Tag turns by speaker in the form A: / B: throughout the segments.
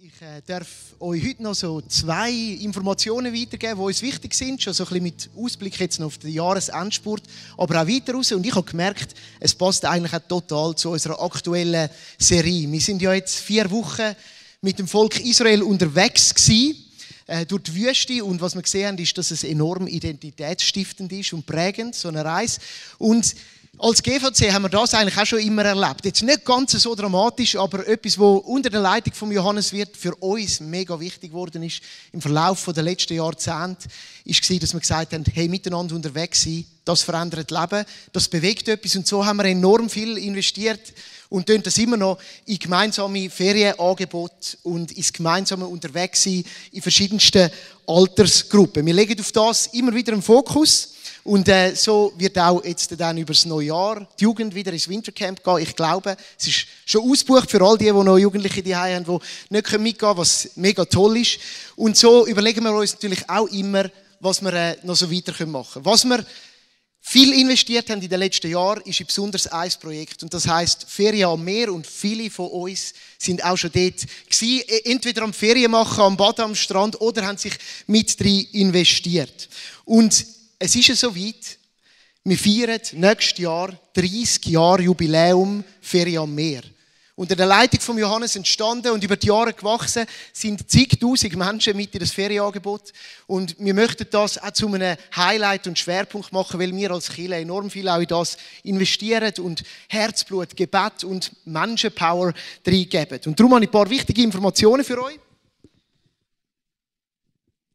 A: Ich darf euch heute noch so 2 Informationen weitergeben, die uns wichtig sind, schon so ein bisschen mit Ausblick jetzt noch auf den Jahresendspurt, aber auch weiter raus. Und ich habe gemerkt, es passt eigentlich auch total zu unserer aktuellen Serie. Wir sind ja jetzt 4 Wochen mit dem Volk Israel unterwegs gewesen, durch die Wüste, und was wir gesehen haben, ist, dass es enorm identitätsstiftend ist und prägend, so eine Reise. Und als GVC haben wir das eigentlich auch schon immer erlebt. Jetzt nicht ganz so dramatisch, aber etwas, was unter der Leitung von Johannes Wirth für uns mega wichtig geworden ist im Verlauf der letzten Jahrzehnte, war, dass wir gesagt haben, hey, miteinander unterwegs sein, das verändert Leben, das bewegt etwas, und so haben wir enorm viel investiert und tun das immer noch in gemeinsame Ferienangebote und ins gemeinsame Unterwegssein in verschiedensten Altersgruppen. Wir legen auf das immer wieder einen Fokus. Und so wird auch jetzt dann über das neue Jahr die Jugend wieder ins Wintercamp gehen. Ich glaube, es ist schon ausgebucht für all die noch Jugendliche die haben, die nicht mitgehen können, was mega toll ist. Und so überlegen wir uns natürlich auch immer, was wir noch so weiter machen können. Was wir viel investiert haben in den letzten Jahren, ist ein besonders ein Projekt. Und das heisst Ferien am Meer. Und viele von uns sind auch schon dort gewesen, entweder am Ferien machen, am Bad, am Strand, oder haben sich mit drin investiert. Und es ist ja soweit, wir feiern nächstes Jahr 30 Jahre Jubiläum Ferien am Meer. Unter der Leitung von Johannes entstanden und über die Jahre gewachsen sind zigtausend Menschen mit in das Ferienangebot. Und wir möchten das auch zu einem Highlight und Schwerpunkt machen, weil wir als Kirche enorm viel auch in das investieren und Herzblut, Gebet und Menschenpower reingeben. Und darum habe ich ein paar wichtige Informationen für euch.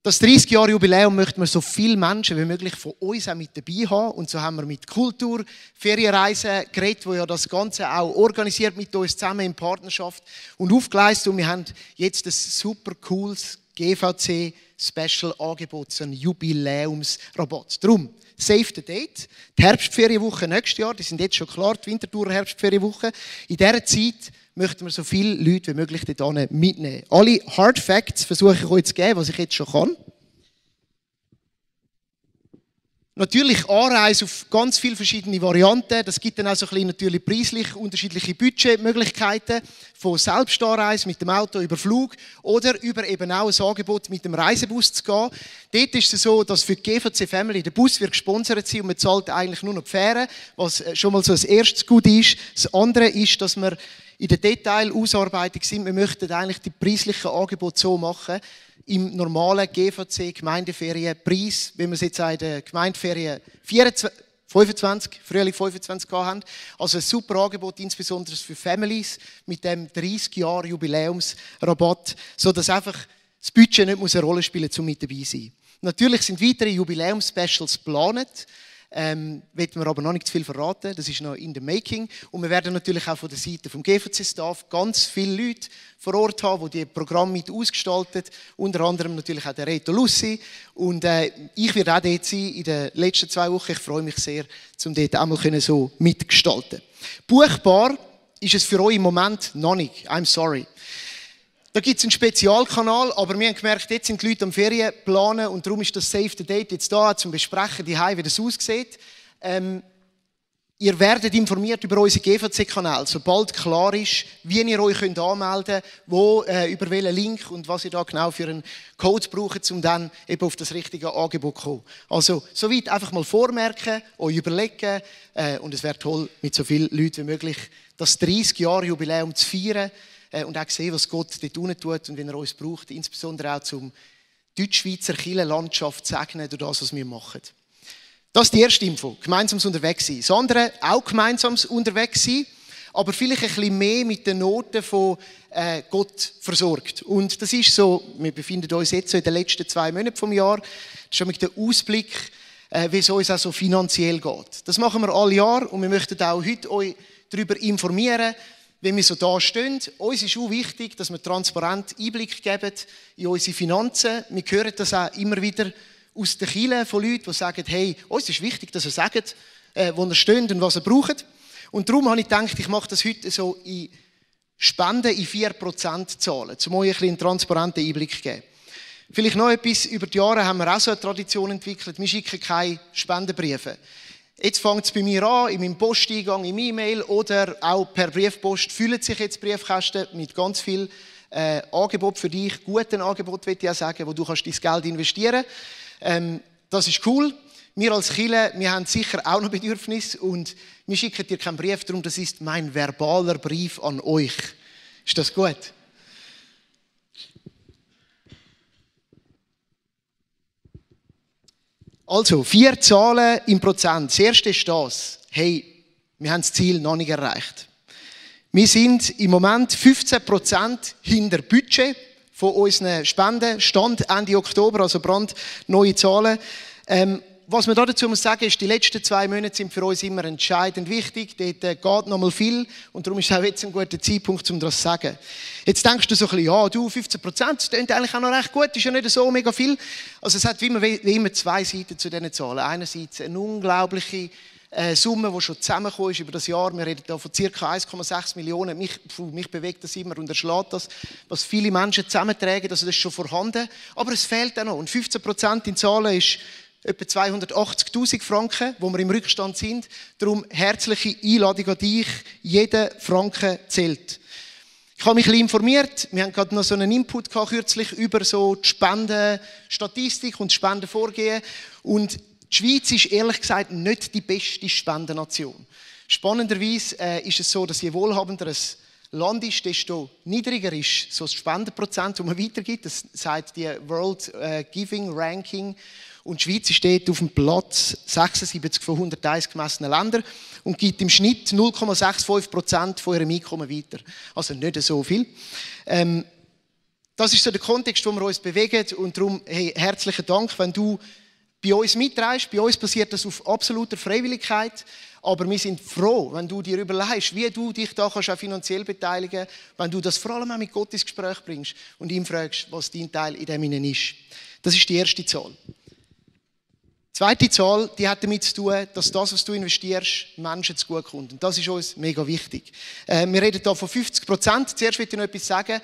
A: Das 30 Jahre Jubiläum möchten wir so viele Menschen wie möglich von uns auch mit dabei haben. Und so haben wir mit Kultur, Ferienreisen geredet, wo ja das Ganze auch organisiert mit uns zusammen in Partnerschaft und aufgeleistet. Und wir haben jetzt ein super cooles GVC-Special-Angebot, so ein Jubiläumsrabatt. Darum, save the date. Die Herbstferienwoche nächstes Jahr, die sind jetzt schon klar, die Winterthur-Herbstferienwoche. In dieser Zeit möchten wir so viele Leute wie möglich dort mitnehmen. Alle Hard Facts versuche ich euch zu geben, was ich jetzt schon kann. Natürlich Anreise auf ganz viele verschiedene Varianten. Das gibt dann auch so ein bisschen natürlich preislich unterschiedliche Budgetmöglichkeiten. Von Selbstanreise mit dem Auto über Flug oder über eben auch ein Angebot mit dem Reisebus zu gehen. Dort ist es so, dass für die GVC Family der Bus wird gesponsert sein und man zahlt eigentlich nur noch die Fähre, was schon mal so das erstes Gut ist. Das andere ist, dass wir in der Detailausarbeitung sind. Wir möchten eigentlich die preislichen Angebote so machen, im normalen GVC-Gemeindeferienpreis, wie wir es jetzt in der Gemeindeferien 25, Frühling 25 haben. Also ein super Angebot, insbesondere für Families, mit dem 30 Jahre Jubiläumsrabatt, sodass einfach das Budget nicht eine Rolle spielen muss, um mit dabei zu sein. Natürlich sind weitere Jubiläumspecials geplant. Wollen wir aber noch nicht zu viel verraten, das ist noch in the making. Und wir werden natürlich auch von der Seite vom GVC-Staff ganz viele Leute vor Ort haben, die Programme mit ausgestalten, unter anderem natürlich auch der Reto Lussi. Und ich werde auch dort sein in den letzten 2 Wochen. Ich freue mich sehr, um dort auch mal so mitgestalten. Buchbar ist es für euch im Moment noch nicht. I'm sorry. Da gibt es einen Spezialkanal, aber wir haben gemerkt, jetzt sind die Leute am Ferien planen und darum ist das Save the Date jetzt da, zum Besprechen, wie das aussieht. Ihr werdet informiert über unsere GVC-Kanäle, sobald klar ist, wie ihr euch anmelden könnt, über welchen Link und was ihr da genau für einen Code braucht, um dann eben auf das richtige Angebot zu kommen. Also, soweit einfach mal vormerken, euch überlegen und es wäre toll, mit so vielen Leuten wie möglich das 30-Jahre-Jubiläum zu feiern. Und auch sehen, was Gott dort unten tut und wenn er uns braucht, insbesondere auch zum Deutschschweizer Kirchenlandschaft zu segnen durch das, was wir machen. Das ist die erste Info, gemeinsames Unterwegssein. Das andere, auch gemeinsames Unterwegssein, aber vielleicht ein bisschen mehr mit den Noten von Gott versorgt. Und das ist so, wir befinden uns jetzt so in den letzten 2 Monaten vom Jahr, das ist schon mit dem Ausblick, wie es uns auch so finanziell geht. Das machen wir alle Jahr und wir möchten auch heute euch darüber informieren, wenn wir so da stehen. Uns ist auch wichtig, dass wir transparent Einblick geben in unsere Finanzen. Wir hören das auch immer wieder aus den Kirchen von Leuten, die sagen, hey, uns ist wichtig, dass ihr sagt, wo ihr steht und was ihr braucht. Und darum habe ich gedacht, ich mache das heute so in Spenden in 4% Zahlen, um euch einen transparenten Einblick zu geben. Vielleicht noch etwas, über die Jahre haben wir auch so eine Tradition entwickelt, wir schicken keine Spendenbriefe. Jetzt fängt es bei mir an, in meinem Posteingang, im E-Mail oder auch per Briefpost füllen sich jetzt Briefkästen mit ganz viel Angebot für dich, guten Angebot, würde ich auch sagen, wo du kannst dein Geld investieren kannst. Das ist cool. Wir als Kirche, wir haben sicher auch noch Bedürfnisse und wir schicken dir keinen Brief, darum das ist mein verbaler Brief an euch. Ist das gut? Also, 4 Zahlen im Prozent. Das erste ist das. Hey, wir haben das Ziel noch nicht erreicht. Wir sind im Moment 15% hinter Budget von unseren Spenden. Stand Ende Oktober, also brandneue Zahlen. Was man dazu muss sagen, ist, die letzten 2 Monate sind für uns immer entscheidend wichtig. Dort geht noch mal viel und darum ist auch jetzt ein guter Zeitpunkt, um das zu sagen. Jetzt denkst du so ein bisschen, ja, du, 15%, das klingt eigentlich auch noch recht gut, ist ja nicht so mega viel. Also es hat wie immer 2 Seiten zu diesen Zahlen. Einerseits eine unglaubliche Summe, die schon zusammengekommen ist über das Jahr. Wir reden hier von ca. 1,6 Millionen. Mich bewegt das immer und erschlägt das, was viele Menschen zusammentragen. Also das ist schon vorhanden. Aber es fehlt auch noch. Und 15% in Zahlen ist etwa 280'000 Franken, wo wir im Rückstand sind. Darum herzliche Einladung an dich. Jeder Franken zählt. Ich habe mich ein bisschen informiert. Wir haben gerade noch so einen Input gehabt, kürzlich über so die Spendenstatistik und Spendenvorgehen. Und die Schweiz ist ehrlich gesagt nicht die beste Spendennation. Spannenderweise ist es so, dass je wohlhabender ein Land ist, desto niedriger ist so das Spendenprozent, das man weitergibt. Das sagt die World Giving Ranking. Und die Schweiz steht auf dem Platz 76 von 130 gemessenen Ländern und gibt im Schnitt 0,65% von ihrem Einkommen weiter. Also nicht so viel. Das ist so der Kontext, wo wir uns bewegen. Und darum hey, herzlichen Dank, wenn du bei uns mitreist. Bei uns passiert das auf absoluter Freiwilligkeit. Aber wir sind froh, wenn du dir überlegst, wie du dich da kannst auch finanziell beteiligen kannst, wenn du das vor allem auch mit Gott ins Gespräch bringst und ihm fragst, was dein Teil in dem innen ist. Das ist die erste Zahl. Die zweite Zahl, die hat damit zu tun, dass das, was du investierst, Menschen zugutekommt. Und das ist uns mega wichtig. Wir reden hier von 50%. Zuerst will ich noch etwas sagen.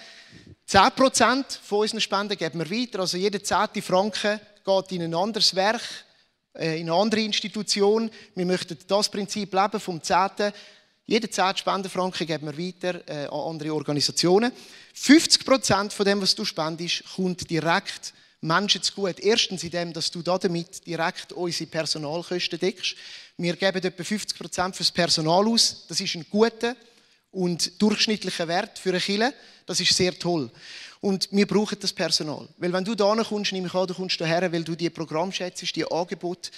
A: 10% von unseren Spenden geben wir weiter. Also jeder 10. Franken geht in ein anderes Werk, in eine andere Institution. Wir möchten das Prinzip leben vom 10. Jeden 10 Spendenfranken geben wir weiter an andere Organisationen. 50% von dem, was du spendest, kommt direkt Menschen zugute. Erstens in dem, dass du damit direkt unsere Personalkosten deckst. Wir geben etwa 50% fürs Personal aus. Das ist ein guter und durchschnittlicher Wert für eine Kirche. Das ist sehr toll. Und wir brauchen das Personal. Weil wenn du da kommst, nehme ich an, du kommst hierher, weil du die Programme schätzt, die Angebote,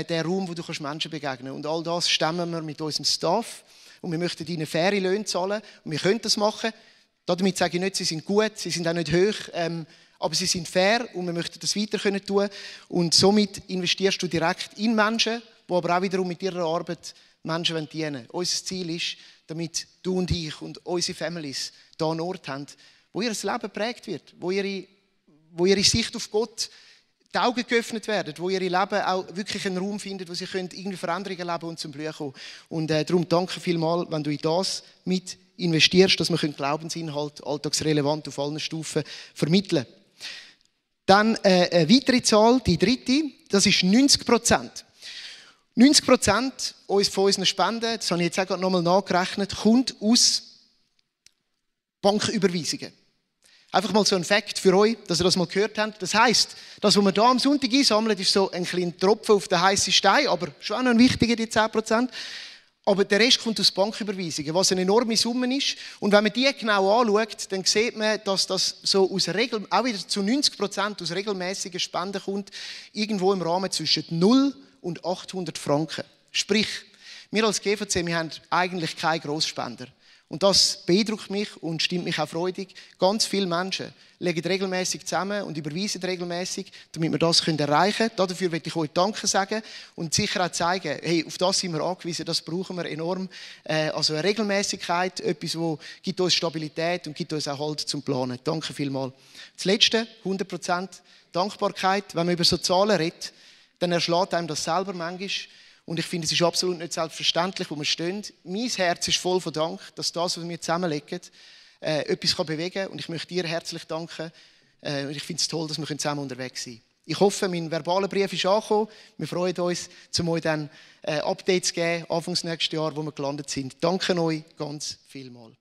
A: den Raum, wo du Menschen begegnen kannst. Und all das stemmen wir mit unserem Staff. Und wir möchten ihnen faire Löhne zahlen. Und wir können das machen. Damit sage ich nicht, sie sind gut, sie sind auch nicht hoch. Aber sie sind fair und wir möchten das weiter tun können. Und somit investierst du direkt in Menschen, die aber auch wiederum mit ihrer Arbeit Menschen dienen wollen. Unser Ziel ist, damit du und ich und unsere Families hier einen Ort haben, wo ihr Leben geprägt wird, wo ihre Sicht auf Gott die Augen geöffnet werden, wo ihre Leben auch wirklich einen Raum findet, wo sie irgendwie Veränderungen leben und zum Blühen kommen. Und darum danke vielmals, wenn du in das mit investierst, dass wir Glaubensinhalt alltagsrelevant auf allen Stufen vermitteln können. Dann eine weitere Zahl, die dritte, das ist 90%. 90% von unseren Spenden, das habe ich jetzt auch nochmal nachgerechnet, kommt aus Banküberweisungen. Einfach mal so ein Fakt für euch, dass ihr das mal gehört habt. Das heisst, das, was wir hier am Sonntag einsammeln, ist so ein kleiner Tropfen auf den heißen Stein, aber schon auch noch ein wichtiger, die 10%. Aber der Rest kommt aus Banküberweisungen, was eine enorme Summe ist. Und wenn man die genau anschaut, dann sieht man, dass das so auch wieder zu 90% aus regelmäßigen Spenden kommt, irgendwo im Rahmen zwischen 0 und 800 Franken. Sprich, wir als GVC, wir haben eigentlich keine Grossspender. Und das beeindruckt mich und stimmt mich auch freudig. Ganz viele Menschen legen regelmäßig zusammen und überweisen regelmäßig, damit wir das erreichen können. Dafür möchte ich euch Danke sagen und sicher auch zeigen, hey, auf das sind wir angewiesen, das brauchen wir enorm. Also eine Regelmäßigkeit, etwas, das gibt uns Stabilität und gibt uns auch Halt zum Planen. Danke vielmals. Das Letzte, 100% Dankbarkeit. Wenn man über so Zahlen redet, dann erschlägt einem das selber manchmal. Und ich finde, es ist absolut nicht selbstverständlich, wo wir stehen. Mein Herz ist voll von Dank, dass das, was wir zusammenlegen, etwas bewegen kann. Und ich möchte dir herzlich danken. Und ich finde es toll, dass wir zusammen unterwegs sind. Ich hoffe, mein verbaler Brief ist angekommen. Wir freuen uns, euch dann Updates zu geben, Anfangs nächstes Jahr, wo wir gelandet sind. Danke euch ganz vielmals.